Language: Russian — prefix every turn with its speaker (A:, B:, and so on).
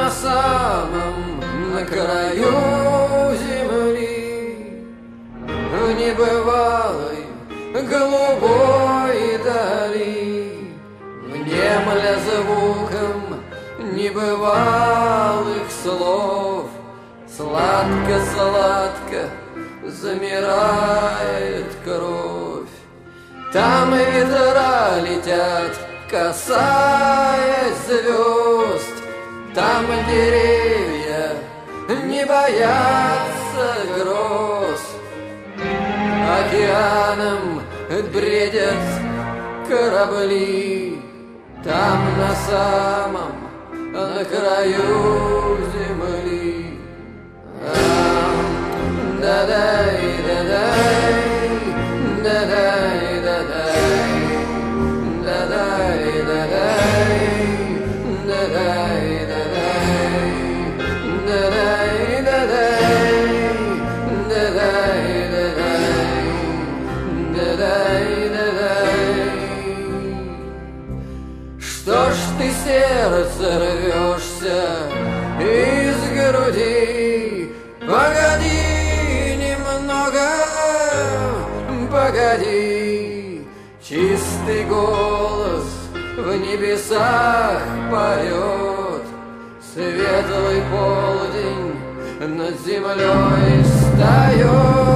A: на самом на краю земли, в небывалой голубой дали, внемля звуком небывалых слов, сладко-сладко замирает кровь. Там ветра летят, касаясь звезд, там деревья не боятся гроз. Океаном бредят корабли, там на самом на краю земли. Да-дай, да-дай, да-дай, да-дай, да-дай, да-дай, да-дай, да-дай, да-дай, да-дай. Что ж ты, сердце, рвешься из груди? Погоди немного, погоди. Чистый голос в небесах поет, светлый полдень над землей встает.